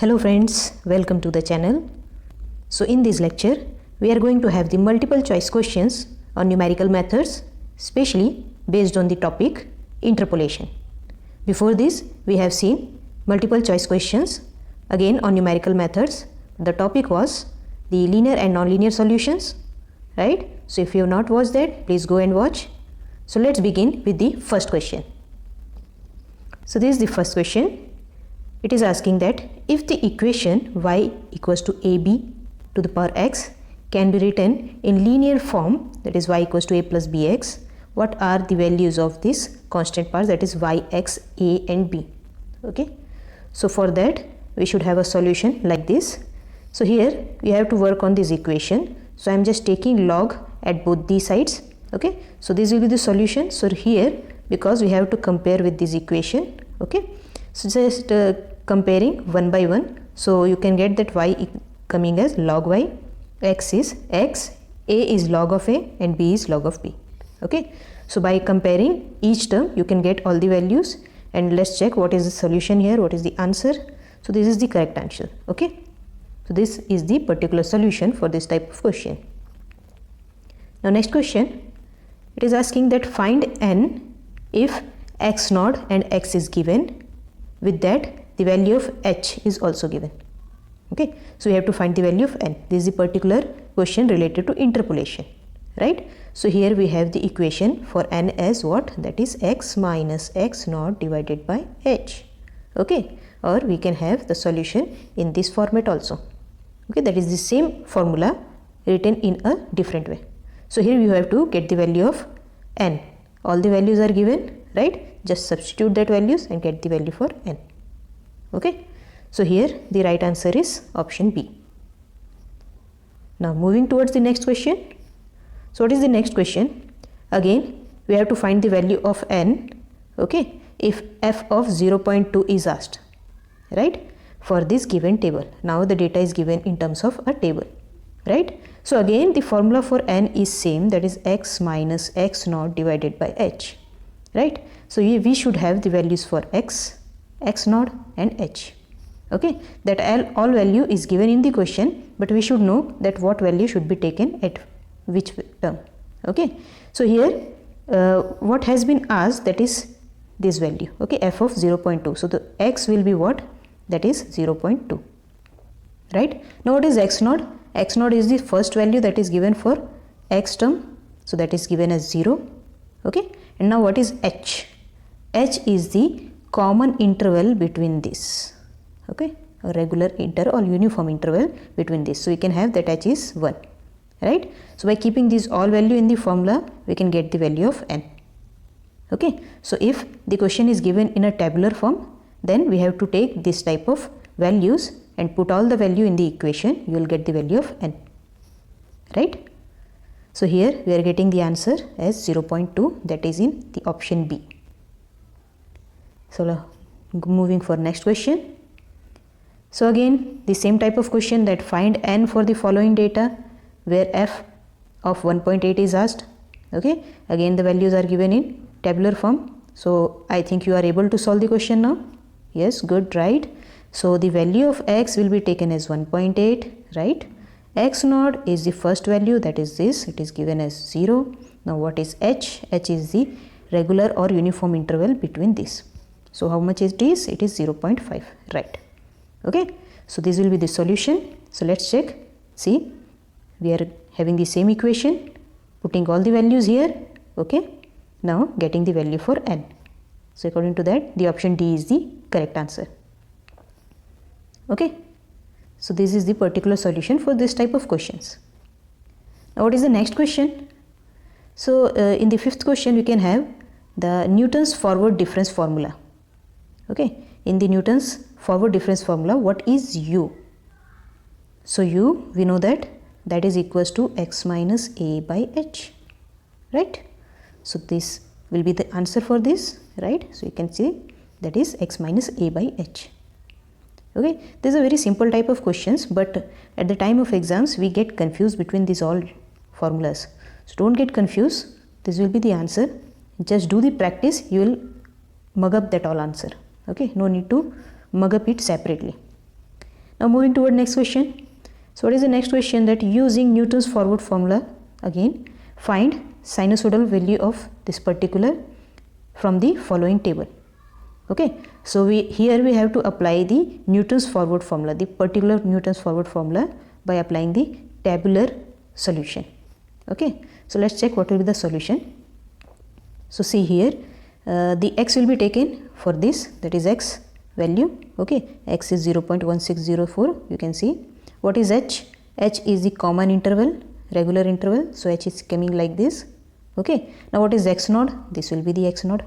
Hello friends, welcome to the channel. So in this lecture, we are going to have the multiple choice questions on numerical methods, especially based on the topic interpolation. Before this, we have seen multiple choice questions again on numerical methods. The topic was the linear and nonlinear solutions, right? So if you have not watched that, please go and watch. So let's begin with the first question. So this is the first question. It is asking that if the equation y equals to ab to the power x can be written in linear form, that is y equals to a plus bx, what are the values of this constant parts, that is y, x, a and b? Okay, so for that we should have a solution like this. So here we have to work on this equation. So I am just taking log at both these sides. Okay, so this will be the solution. So here, because we have to compare with this equation, okay, so just comparing one by one. So you can get that y coming as log y, x is x, a is log of a and b is log of b. Okay, so by comparing each term you can get all the values, and let's check what is the solution here, what is the answer. So this is the correct answer. Okay, so this is the particular solution for this type of question. Now next question, it is asking that find n if x naught and x is given, with that the value of h is also given. Okay, so we have to find the value of n. This is a particular question related to interpolation, right? So here we have the equation for n as what, that is x minus x naught divided by h. Okay, or we can have the solution in this format also. Okay, that is the same formula written in a different way. So here you have to get the value of n. All the values are given, right? Just substitute that values and get the value for n. Okay, so here the right answer is option B. Now moving towards the next question. So what is the next question? Again we have to find the value of n, okay, if f of 0.2 is asked, right, for this given table. Now the data is given in terms of a table, right? So again the formula for n is same, that is x minus x naught divided by h, right? So we should have the values for x, x naught and h. Okay, that all value is given in the question, but we should know that what value should be taken at which term. Okay, so here what has been asked, that is this value, okay, f of 0.2. so the x will be what, that is 0.2, right? Now what is x naught? X naught is the first value that is given for x term, so that is given as 0. Okay, and now what is h? H is the common interval between this, okay, a regular or uniform interval between this. So we can have that h is 1, right? So by keeping these all value in the formula, we can get the value of n. Okay, so if the question is given in a tabular form, then we have to take this type of values and put all the value in the equation. You will get the value of n, right? So here we are getting the answer as 0.2, that is in the option B. So moving for next question. So again the same type of question, that find n for the following data where f of 1.8 is asked. Okay, again the values are given in tabular form. So I think you are able to solve the question now. Yes, good, right? So the value of x will be taken as 1.8, right? X naught is the first value, that is this, it is given as 0. Now what is h? H is the regular or uniform interval between this. So how much it is? It is 0.5, right? Okay, so this will be the solution. So let's check. See, we are having the same equation, putting all the values here. Okay, now getting the value for n. So according to that, the option D is the correct answer. Okay, so this is the particular solution for this type of questions. Now what is the next question? So in the fifth question we can have the Newton's forward difference formula. Okay, in the Newton's forward difference formula, what is u? So u, we know that is equals to x minus a by h, right? So this will be the answer for this, right? So you can see that is x minus a by h. Okay, this is a very simple type of questions, but at the time of exams we get confused between these all formulas. So don't get confused, this will be the answer. Just do the practice, you will mug up that all answer. Okay, no need to mug up it separately. Now moving toward next question. So what is the next question? That using Newton's forward formula, again find sinusoidal value of this particular from the following table. Okay, so here we have to apply the Newton's forward formula, the particular Newton's forward formula, by applying the tabular solution. Okay, so let's check what will be the solution. So see here, the x will be taken for this, that is x value. Okay, x is 0.1604. you can see. What is h? H is the common interval, regular interval, so h is coming like this. Okay, now what is x naught? This will be the x naught,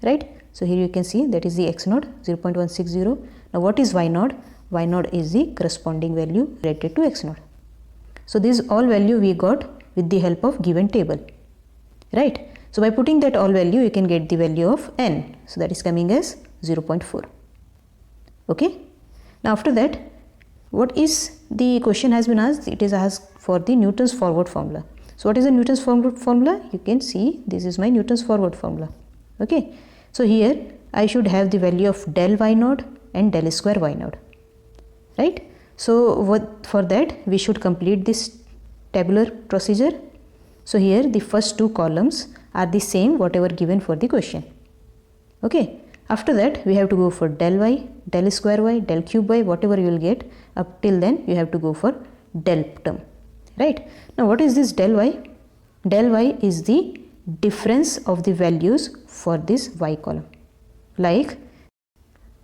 right? So here you can see that is the x naught, 0.160. Now what is y naught? Y naught is the corresponding value related to x naught. So this all value we got with the help of given table, right? So by putting that all value, you can get the value of n. So that is coming as 0.4. Okay. Now after that, what is the question has been asked? It is asked for the Newton's forward formula. So what is the Newton's forward formula? You can see this is my Newton's forward formula. Okay. So here I should have the value of del y naught and del square y naught, right? So for that we should complete this tabular procedure. So here the first two columns are the same whatever given for the question. Okay. After that we have to go for del y, del square y, del cube y, whatever you will get. Up till then you have to go for del term, right? Now what is this del y? Del y is the difference of the values for this y column. Like,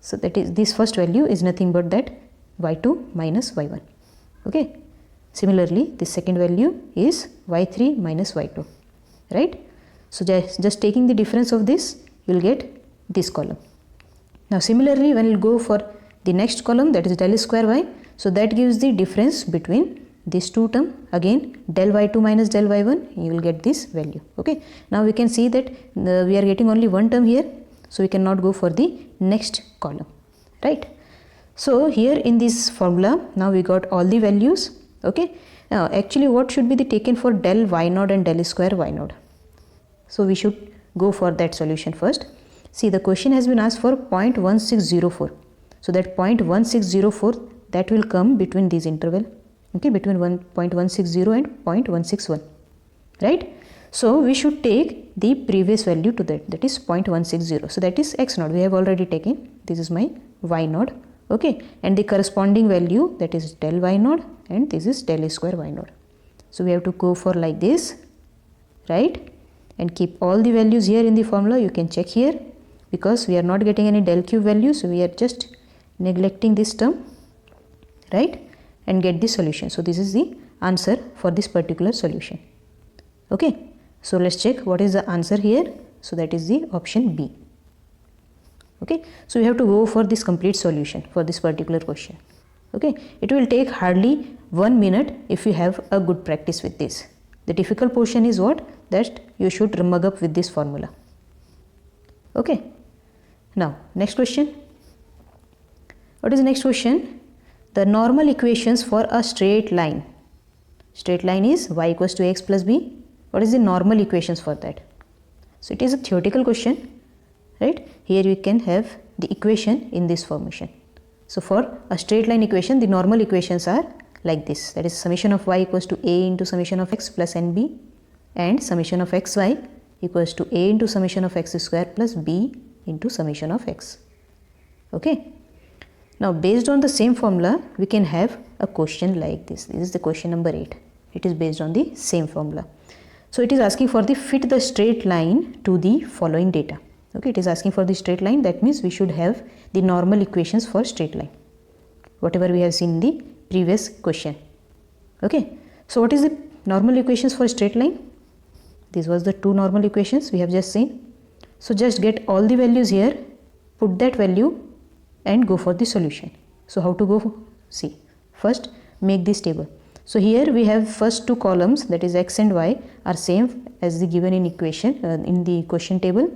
so that is, this first value is nothing but that y2 minus y1. Okay. Similarly, the second value is y3 minus y2, right? So just taking the difference of this, you will get this column. Now similarly, when you go for the next column, that is del square y, so that gives the difference between these two terms. Again, del y2 minus del y1, you will get this value. Okay. Now we can see that we are getting only one term here, so we cannot go for the next column, right? So here in this formula, now we got all the values. Okay. Now actually what should be the taken for del y naught and del square y naught? So we should go for that solution first. See, the question has been asked for 0.1604. So that 0.1604, that will come between these interval. Okay, between 1.160 and 0.161, right? So we should take the previous value to that is 0.160. So that is x naught, we have already taken. This is my y naught. Okay, and the corresponding value, that is del y naught, and this is del square y naught. So we have to go for like this, right? And keep all the values here in the formula. You can check here, because we are not getting any del cube value, so we are just neglecting this term, right? And get the solution. So this is the answer for this particular solution. Okay, so let's check what is the answer here. So that is the option B. Okay, so we have to go for this complete solution for this particular question. Okay, it will take hardly 1 minute if you have a good practice with this. The difficult portion is what? That you should mug up with this formula. Okay, now next question. What is the next question? The normal equations for a straight line. Straight line is y equals to x plus b. What is the normal equations for that? So it is a theoretical question, right? Here you can have the equation in this formation. So for a straight line equation, the normal equations are like this. That is summation of y equals to a into summation of x plus nb, and summation of xy equals to a into summation of x square plus b into summation of x. Okay. Now based on the same formula, we can have a question like this. This is the question number 8. It is based on the same formula. So it is asking for the fit the straight line to the following data. Okay, it is asking for the straight line. That means we should have the normal equations for straight line, whatever we have seen in the previous question. Okay, so what is the normal equations for straight line? This was the two normal equations we have just seen. So just get all the values here, put that value and go for the solution. So how to go? See, first make this table. So here we have first two columns, that is x and y, are same as the given in equation in the question table.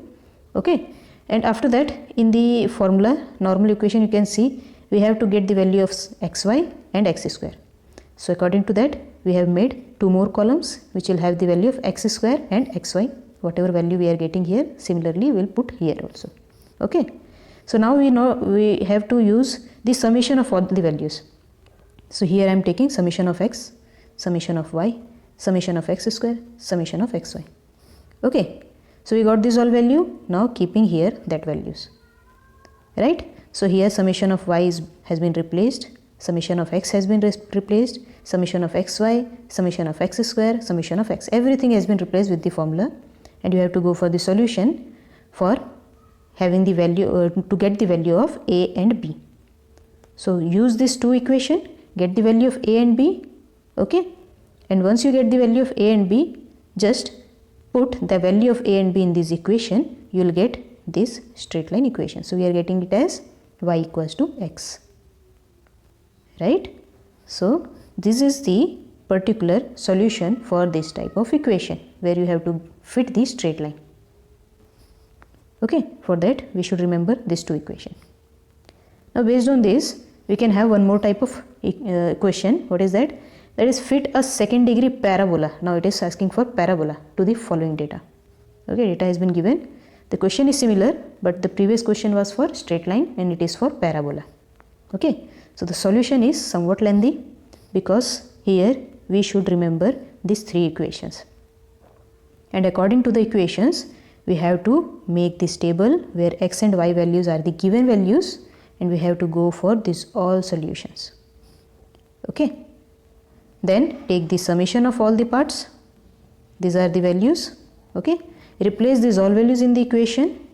Okay, and after that in the formula normal equation, you can see we have to get the value of xy and x square. So according to that, we have made two more columns which will have the value of x square and xy. Whatever value we are getting here, similarly we will put here also. Okay, so now we know we have to use the summation of all the values. So here I am taking summation of x, summation of y, summation of x square, summation of xy. Okay, so we got this all value. Now keeping here that values, right? So here summation of y has been replaced, summation of x has been replaced, summation of xy, summation of x square, summation of x, everything has been replaced with the formula, and you have to go for the solution for having the value to get the value of a and b. So use this two equation, get the value of a and b. Okay, and once you get the value of a and b, just put the value of a and b in this equation, you will get this straight line equation. So we are getting it as y equals to x, right? So this is the particular solution for this type of equation where you have to fit the straight line. Okay, for that we should remember these two equations. Now based on this, we can have one more type of question. What is that? That is fit a second degree parabola. Now it is asking for parabola to the following data. Okay, data has been given. The question is similar, but the previous question was for straight line and it is for parabola. Okay, so the solution is somewhat lengthy because here we should remember these three equations. And according to the equations, we have to make this table where x and y values are the given values, and we have to go for these all solutions. Okay, then take the summation of all the parts. These are the values. Okay, replace these all values in the equation,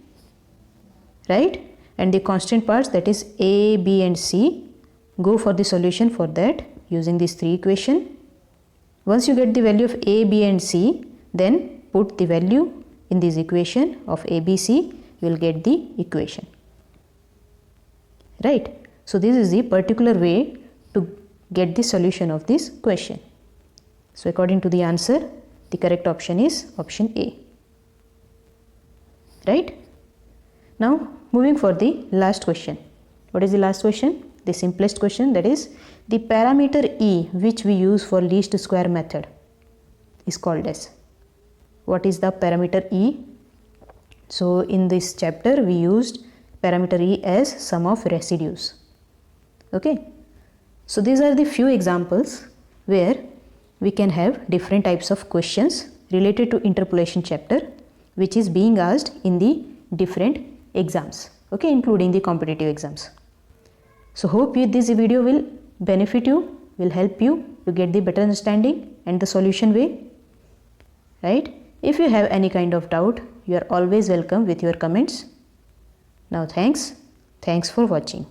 right? And the constant parts, that is a, b and c, go for the solution for that using these three equations. Once you get the value of a, b and c, then put the value in this equation of a, b, c, you will get the equation, right? So this is the particular way to get the solution of this question. So according to the answer, the correct option is option A, right? Now moving for the last question. What is the last question? The simplest question, that is the parameter E which we use for least square method is called as. What is the parameter E? So in this chapter we used parameter E as sum of residues. Okay, so these are the few examples where we can have different types of questions related to interpolation chapter which is being asked in the different exams, okay, including the competitive exams. So hope this video will benefit you, will help you to get the better understanding and the solution way, right? If you have any kind of doubt, you are always welcome with your comments. Now thanks for watching.